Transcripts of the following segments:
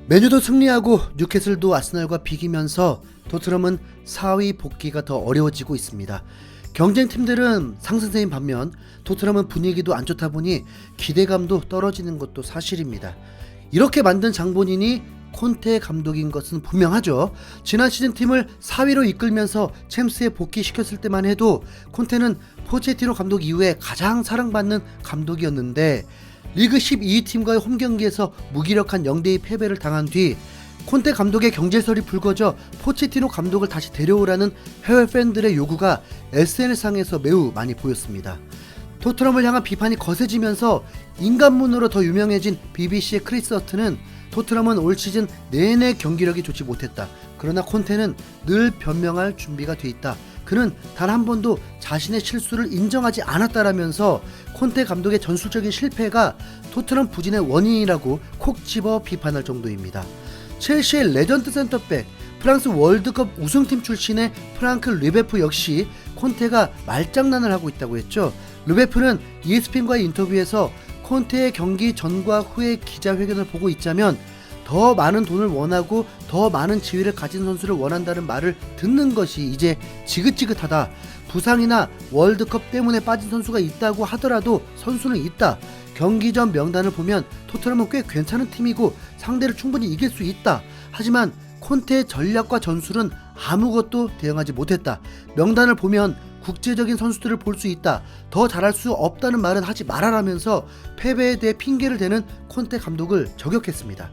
맨유도 승리하고 뉴캐슬도 아스널과 비기면서 토트넘은 4위 복귀가 더 어려워지고 있습니다. 경쟁팀들은 상승세인 반면 토트넘은 분위기도 안 좋다 보니 기대감도 떨어지는 것도 사실입니다. 이렇게 만든 장본인이 콘테 감독인 것은 분명하죠. 지난 시즌 팀을 4위로 이끌면서 챔스에 복귀시켰을 때만 해도 콘테는 포체티노 감독 이후에 가장 사랑받는 감독이었는데 리그 12위 팀과의 홈경기에서 무기력한 0대2 패배를 당한 뒤 콘테 감독의 경질설이 불거져 포체티노 감독을 다시 데려오라는 해외 팬들의 요구가 SNS상에서 매우 많이 보였습니다. 토트넘을 향한 비판이 거세지면서 인간문으로 더 유명해진 BBC의 크리스 허튼은 토트넘은 올 시즌 내내 경기력이 좋지 못했다. 그러나 콘테는 늘 변명할 준비가 돼 있다. 그는 단 한 번도 자신의 실수를 인정하지 않았다라면서 콘테 감독의 전술적인 실패가 토트넘 부진의 원인이라고 콕 집어 비판할 정도입니다. 첼시의 레전드 센터백, 프랑스 월드컵 우승팀 출신의 프랑크 르베프 역시 콘테가 말장난을 하고 있다고 했죠. 르베프는 ESPN과의 인터뷰에서 콘테의 경기 전과 후의 기자회견을 보고 있자면 더 많은 돈을 원하고 더 많은 지위를 가진 선수를 원한다는 말을 듣는 것이 이제 지긋지긋하다. 부상이나 월드컵 때문에 빠진 선수가 있다고 하더라도 선수는 있다. 경기 전 명단을 보면 토트넘은 꽤 괜찮은 팀이고 상대를 충분히 이길 수 있다. 하지만 콘테의 전략과 전술은 아무것도 대응하지 못했다. 명단을 보면 국제적인 선수들을 볼 수 있다. 더 잘할 수 없다는 말은 하지 말아라면서 패배에 대해 핑계를 대는 콘테 감독을 저격했습니다.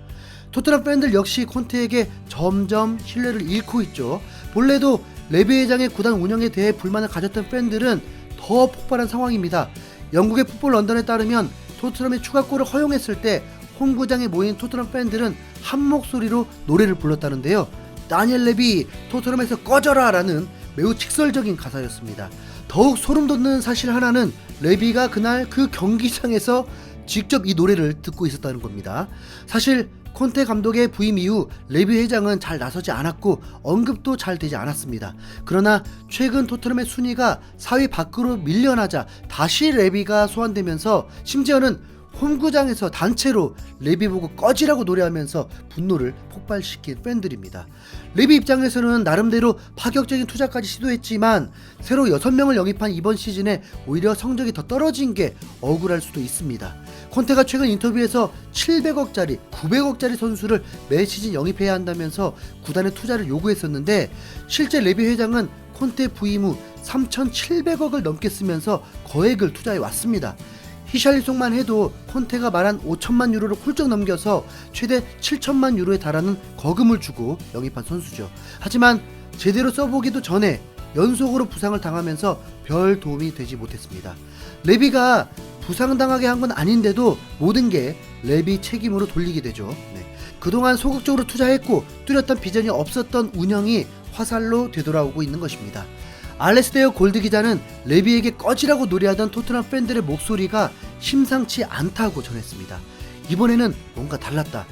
토트넘 팬들 역시 콘테에게 점점 신뢰를 잃고 있죠. 본래도 레비 회장의 구단 운영에 대해 불만을 가졌던 팬들은 더 폭발한 상황입니다. 영국의 풋볼 런던에 따르면 토트넘이 추가골을 허용했을 때 홈구장에 모인 토트넘 팬들은 한 목소리로 노래를 불렀다는데요. 다니엘 레비 토트넘에서 꺼져라 라는 매우 직설적인 가사였습니다. 더욱 소름 돋는 사실 하나는 레비가 그날 그 경기장에서 직접 이 노래를 듣고 있었다는 겁니다. 사실 콘테 감독의 부임 이후 레비 회장은 잘 나서지 않았고 언급도 잘 되지 않았습니다. 그러나 최근 토트넘의 순위가 4위 밖으로 밀려나자 다시 레비가 소환되면서 심지어는 홈구장에서 단체로 레비 보고 꺼지라고 노래하면서 분노를 폭발시킨 팬들입니다. 레비 입장에서는 나름대로 파격적인 투자까지 시도했지만 새로 6명을 영입한 이번 시즌에 오히려 성적이 더 떨어진 게 억울할 수도 있습니다. 콘테가 최근 인터뷰에서 700억짜리, 900억짜리 선수를 매 시즌 영입해야 한다면서 구단의 투자를 요구했었는데 실제 레비 회장은 콘테 부임 후 3,700억을 넘게 쓰면서 거액을 투자해 왔습니다. 히샬리송만 해도 콘테가 말한 5천만 유로를 훌쩍 넘겨서 최대 7천만 유로에 달하는 거금을 주고 영입한 선수죠. 하지만 제대로 써보기도 전에 연속으로 부상을 당하면서 별 도움이 되지 못했습니다. 레비가 부상당하게 한 건 아닌데도 모든 게 레비 책임으로 돌리게 되죠. 그동안 소극적으로 투자했고 뚜렷한 비전이 없었던 운영이 화살로 되돌아오고 있는 것입니다. 알레스테어 골드 기자는 레비에게 꺼지라고 노래하던 토트넘 팬들의 목소리가 심상치 않다고 전했습니다. 이번에는 뭔가 달랐다.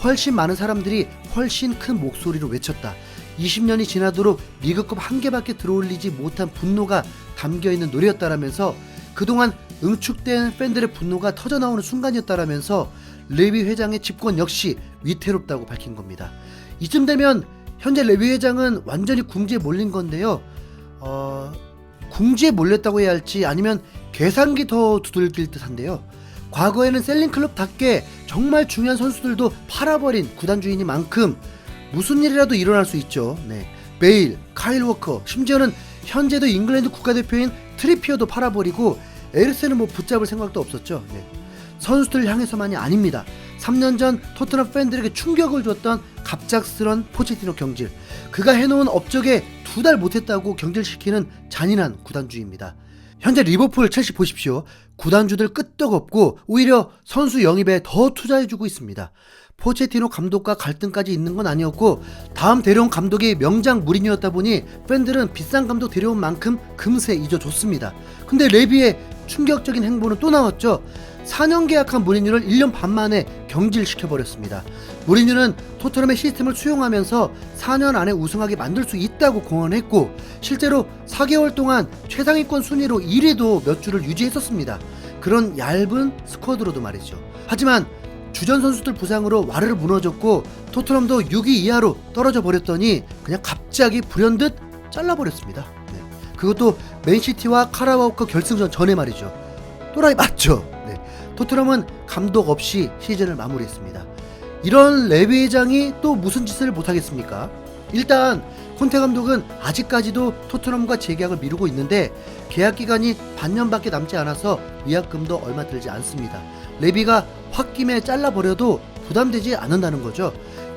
훨씬 많은 사람들이 훨씬 큰 목소리로 외쳤다. 20년이 지나도록 리그컵 한 개밖에 들어올리지 못한 분노가 담겨있는 노래였다라면서 그동안 응축된 팬들의 분노가 터져나오는 순간이었다라면서 레비 회장의 집권 역시 위태롭다고 밝힌 겁니다. 이쯤 되면 현재 레비 회장은 완전히 궁지에 몰린 건데요. 궁지에 몰렸다고 해야 할지 아니면 계산기 더 두들길 듯한데요. 과거에는 셀링클럽답게 정말 중요한 선수들도 팔아버린 구단주인이만큼 무슨 일이라도 일어날 수 있죠. 베일, 카일 워커, 심지어는 현재도 잉글랜드 국가대표인 트리피어도 팔아버리고 에르센은 붙잡을 생각도 없었죠. 선수들 향해서만이 아닙니다. 3년 전 토트넘 팬들에게 충격을 줬던 갑작스런 포체티노 경질, 그가 해놓은 업적에 2달 못했다고 경질시키는 잔인한 구단주입니다. 현재 리버풀, 첼시 보십시오. 구단주들 끄떡없고 오히려 선수 영입에 더 투자해주고 있습니다. 포체티노 감독과 갈등까지 있는 건 아니었고 다음 데려온 감독이 명장 무리뉴였다 보니 팬들은 비싼 감독 데려온 만큼 금세 잊어줬습니다. 근데 레비의 충격적인 행보는 또 나왔죠. 4년 계약한 무리뉴를 1년 반 만에 경질시켜버렸습니다. 무리뉴는 토트넘의 시스템을 수용하면서 4년 안에 우승하게 만들 수 있다고 공언했고 실제로 4개월 동안 최상위권 순위로 1위도 몇 주를 유지했었습니다. 그런 얇은 스쿼드로도 말이죠. 하지만 주전 선수들 부상으로 와르르 무너졌고 토트넘도 6위 이하로 떨어져 버렸더니 그냥 갑자기 불현듯 잘라버렸습니다. 네. 그것도 맨시티와 카라바오컵 결승전 전에 말이죠. 또라이 맞죠? 네. 토트넘은 감독 없이 시즌을 마무리했습니다. 이런 레비 회장이 또 무슨 짓을 못하겠습니까? 일단 콘테 감독은 아직까지도 토트넘과 재계약을 미루고 있는데 계약 기간이 반년밖에 남지 않아서 위약금도 얼마 들지 않습니다. 레비가 홧김에 잘라버려도 부담되지 않는다는 거죠.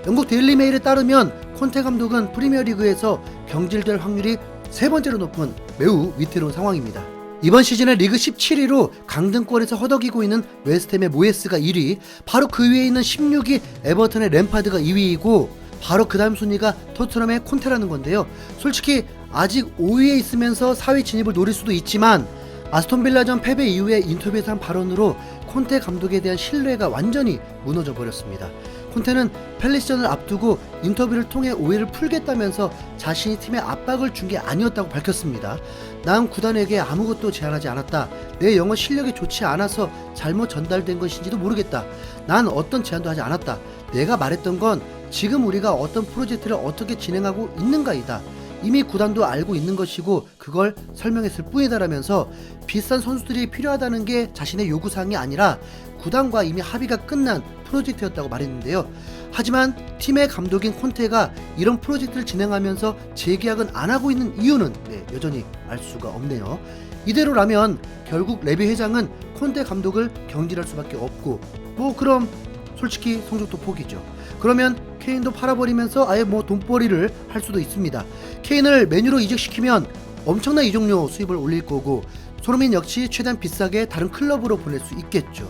영국 데일리메일에 따르면 콘테 감독은 프리미어리그에서 경질될 확률이 세 번째로 높은 매우 위태로운 상황입니다. 이번 시즌에 리그 17위로 강등권에서 허덕이고 있는 웨스트햄의 모예스가 1위, 바로 그 위에 있는 16위 에버턴의 램파드가 2위이고 바로 그 다음 순위가 토트넘의 콘테라는 건데요. 솔직히 아직 5위에 있으면서 4위 진입을 노릴 수도 있지만 아스톤빌라전 패배 이후에 인터뷰에서 한 발언으로 콘테 감독에 대한 신뢰가 완전히 무너져 버렸습니다. 콘테는 팰리스전을 앞두고 인터뷰를 통해 오해를 풀겠다면서 자신이 팀에 압박을 준 게 아니었다고 밝혔습니다. 난 구단에게 아무것도 제안하지 않았다. 내 영어 실력이 좋지 않아서 잘못 전달된 것인지도 모르겠다. 난 어떤 제안도 하지 않았다. 내가 말했던 건 지금 우리가 어떤 프로젝트를 어떻게 진행하고 있는가이다. 이미 구단도 알고 있는 것이고 그걸 설명했을 뿐이다라면서 비싼 선수들이 필요하다는 게 자신의 요구사항이 아니라 구단과 이미 합의가 끝난 프로젝트였다고 말했는데요. 하지만 팀의 감독인 콘테가 이런 프로젝트를 진행하면서 재계약은 안 하고 있는 이유는 여전히 알 수가 없네요. 이대로라면 결국 레비 회장은 콘테 감독을 경질할 수밖에 없고 그럼 솔직히 성적도 포기죠. 그러면 케인도 팔아버리면서 아예 돈벌이를 할 수도 있습니다. 케인을 맨유로 이적시키면 엄청난 이적료 수입을 올릴 거고 손흥민 역시 최대한 비싸게 다른 클럽으로 보낼 수 있겠죠.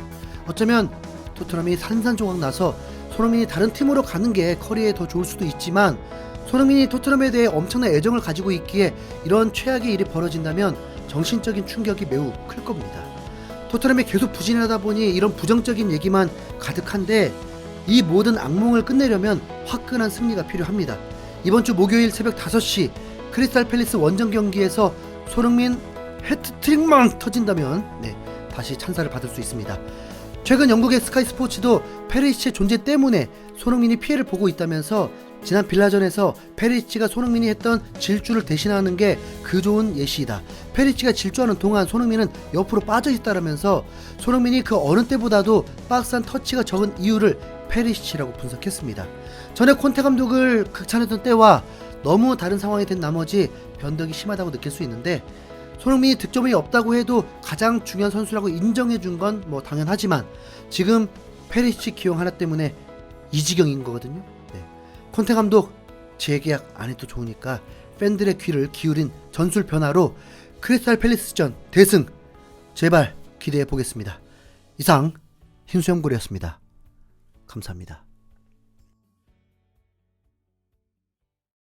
어쩌면 토트넘이 산산조각 나서 손흥민이 다른 팀으로 가는 게 커리어에 더 좋을 수도 있지만 손흥민이 토트넘에 대해 엄청난 애정을 가지고 있기에 이런 최악의 일이 벌어진다면 정신적인 충격이 매우 클 겁니다. 토트넘이 계속 부진하다 보니 이런 부정적인 얘기만 가득한데 이 모든 악몽을 끝내려면 화끈한 승리가 필요합니다. 이번 주 목요일 새벽 5시 크리스탈 팰리스 원정 경기에서 손흥민 해트트릭만 터진다면 다시 찬사를 받을 수 있습니다. 최근 영국의 스카이 스포츠도 페리시치의 존재 때문에 손흥민이 피해를 보고 있다면서 지난 빌라전에서 페리시치가 손흥민이 했던 질주를 대신하는 게 그 좋은 예시이다. 페리시치가 질주하는 동안 손흥민은 옆으로 빠져있다라면서 손흥민이 그 어느 때보다도 박스 안 터치가 적은 이유를 페리시치라고 분석했습니다. 전에 콘테 감독을 극찬했던 때와 너무 다른 상황이 된 나머지 변덕이 심하다고 느낄 수 있는데 손흥민이 득점이 없다고 해도 가장 중요한 선수라고 인정해준 건 당연하지만 지금 페리시치 기용 하나 때문에 이 지경인 거거든요. 콘테 감독 재계약 안 해도 좋으니까 팬들의 귀를 기울인 전술 변화로 크리스탈 팰리스전 대승 제발 기대해 보겠습니다. 이상 흰수염고리였습니다. 감사합니다.